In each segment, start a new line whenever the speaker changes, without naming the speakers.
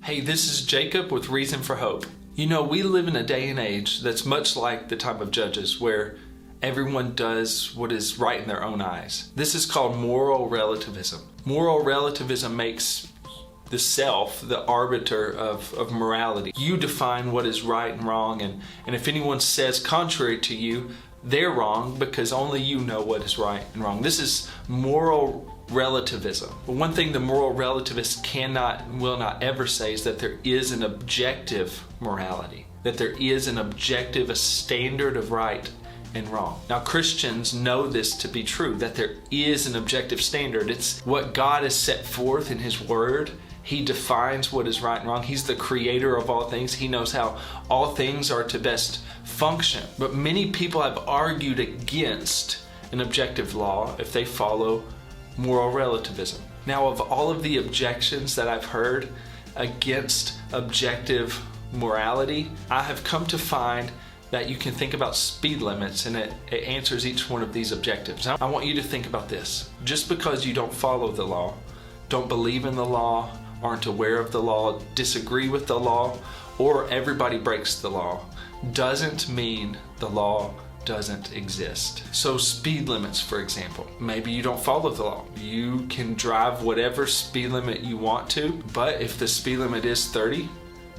Hey, this is Jacob with Reason for Hope. You know, we live in a day and age that's much like the time of Judges, where everyone does what is right in their own eyes. This is called moral relativism. Moral relativism makes the self the arbiter of morality. You define what is right and wrong, and if anyone says contrary to you, they're wrong because only you know what is right and wrong. This is moral relativism. But one thing the moral relativists cannot and will not ever say is that there is an objective morality, that there is an objective, a standard of right and wrong. Now, Christians know this to be true, that there is an objective standard. It's what God has set forth in His Word. He defines what is right and wrong. He's the creator of all things. He knows how all things are to best function. But many people have argued against an objective law if they follow moral relativism. Now, of all of the objections that I've heard against objective morality, I have come to find that you can think about speed limits, and it answers each one of these objectives. I want you to think about this. Just because you don't follow the law, don't believe in the law, aren't aware of the law, disagree with the law, or everybody breaks the law, doesn't mean the law doesn't exist. So speed limits, for example. Maybe you don't follow the law. You can drive whatever speed limit you want to, but if the speed limit is 30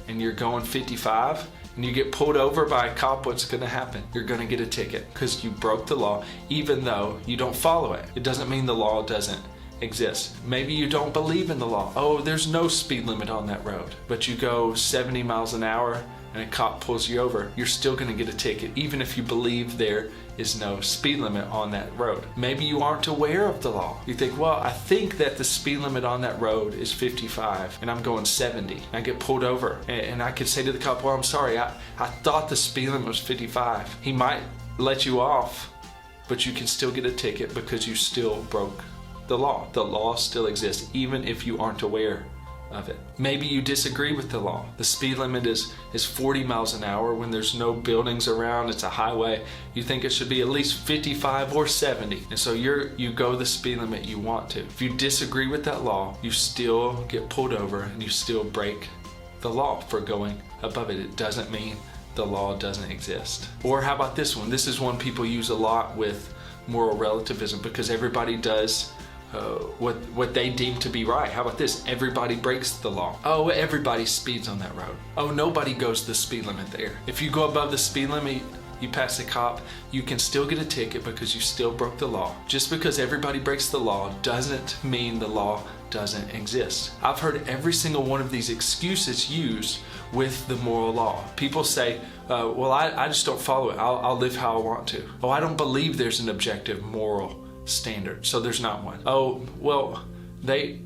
and you're going 55 and you get pulled over by a cop, what's going to happen? You're going to get a ticket because you broke the law, even though you don't follow it. It doesn't mean the law doesn't exist. Maybe you don't believe in the law. Oh, there's no speed limit on that road, but you go 70 miles an hour and a cop pulls you over. You're still going to get a ticket, even if you believe there is no speed limit on that road. Maybe you aren't aware of the law. You think, well, I think that the speed limit on that road is 55 and I'm going 70. I get pulled over and I could say to the cop, well, I'm sorry, I thought the speed limit was 55. He might let you off, but you can still get a ticket because you still broke the law. The law still exists, even if you aren't aware of it. Maybe you disagree with the law. The speed limit is 40 miles an hour when there's no buildings around, it's a highway. You think it should be at least 55 or 70. And so you go the speed limit you want to. If you disagree with that law, you still get pulled over and you still break the law for going above it. It doesn't mean the law doesn't exist. Or how about this one? This is one people use a lot with moral relativism because everybody does what they deem to be right. How about this? Everybody breaks the law. Oh, everybody speeds on that road. Oh, nobody goes the speed limit there. If you go above the speed limit, you pass the cop, you can still get a ticket because you still broke the law. Just because everybody breaks the law doesn't mean the law doesn't exist. I've heard every single one of these excuses used with the moral law. People say, well, I just don't follow it. I'll live how I want to. Oh, I don't believe there's an objective moral standard, so there's not one. Oh, well,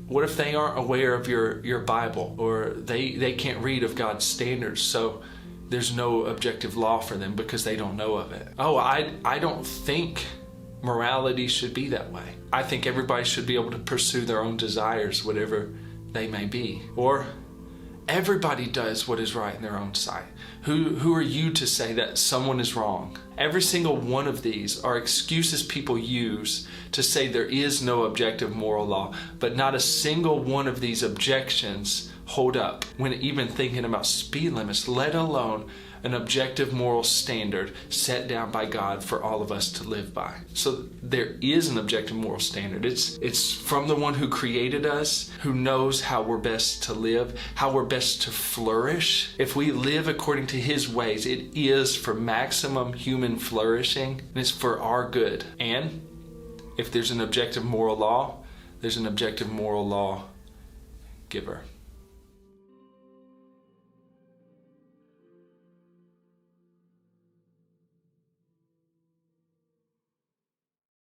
what if they aren't aware of your Bible, or they can't read of God's standards, so there's no objective law for them because they don't know of it. Oh, I don't think morality should be that way. I think everybody should be able to pursue their own desires, whatever they may be. Or everybody does what is right in their own sight. Who are you to say that someone is wrong? Every single one of these are excuses people use to say there is no objective moral law, but not a single one of these objections hold up when even thinking about speed limits, let alone an objective moral standard set down by God for all of us to live by. So there is an objective moral standard. It's from the one who created us, who knows how we're best to live, how we're best to flourish. If we live according to His ways, it is for maximum human flourishing, and it's for our good. And if there's an objective moral law, there's an objective moral law giver.